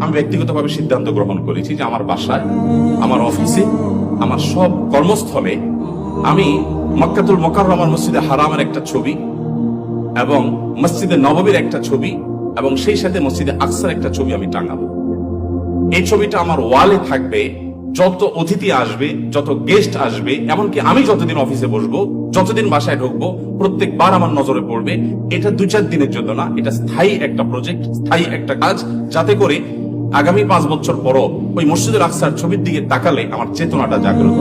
আমি ব্যক্তিগতভাবে সিদ্ধান্ত গ্রহণ করেছি যে আমার বাসায়, আমার অফিসে, আমার সব কর্মস্থলে আমি মক্কাতুল মুকাররমার মসজিদে হারামের একটা ছবি এবং মসজিদে নববীর একটা ছবি এবং সেই সাথে মসজিদে আকসার একটা ছবি আমি টাঙাবো। এই ছবিটা আমার ওয়ালে থাকবে। যত অতিথি আসবে, যত গেস্ট আসবে, এমনকি আমি যতদিন অফিসে বসবো, যতদিন বাসায় ঢুকবো, প্রত্যেকবার আমার নজরে পড়বে। এটা 2-4 দিনের জন্য না, এটা স্থায়ী একটা প্রজেক্ট, স্থায়ী একটা কাজ, যাতে করে আগামী 5 বছর পরও ওই মসজিদুল আকসার ছবির দিকে তাকালে আমার চেতনাটা জাগ্রত।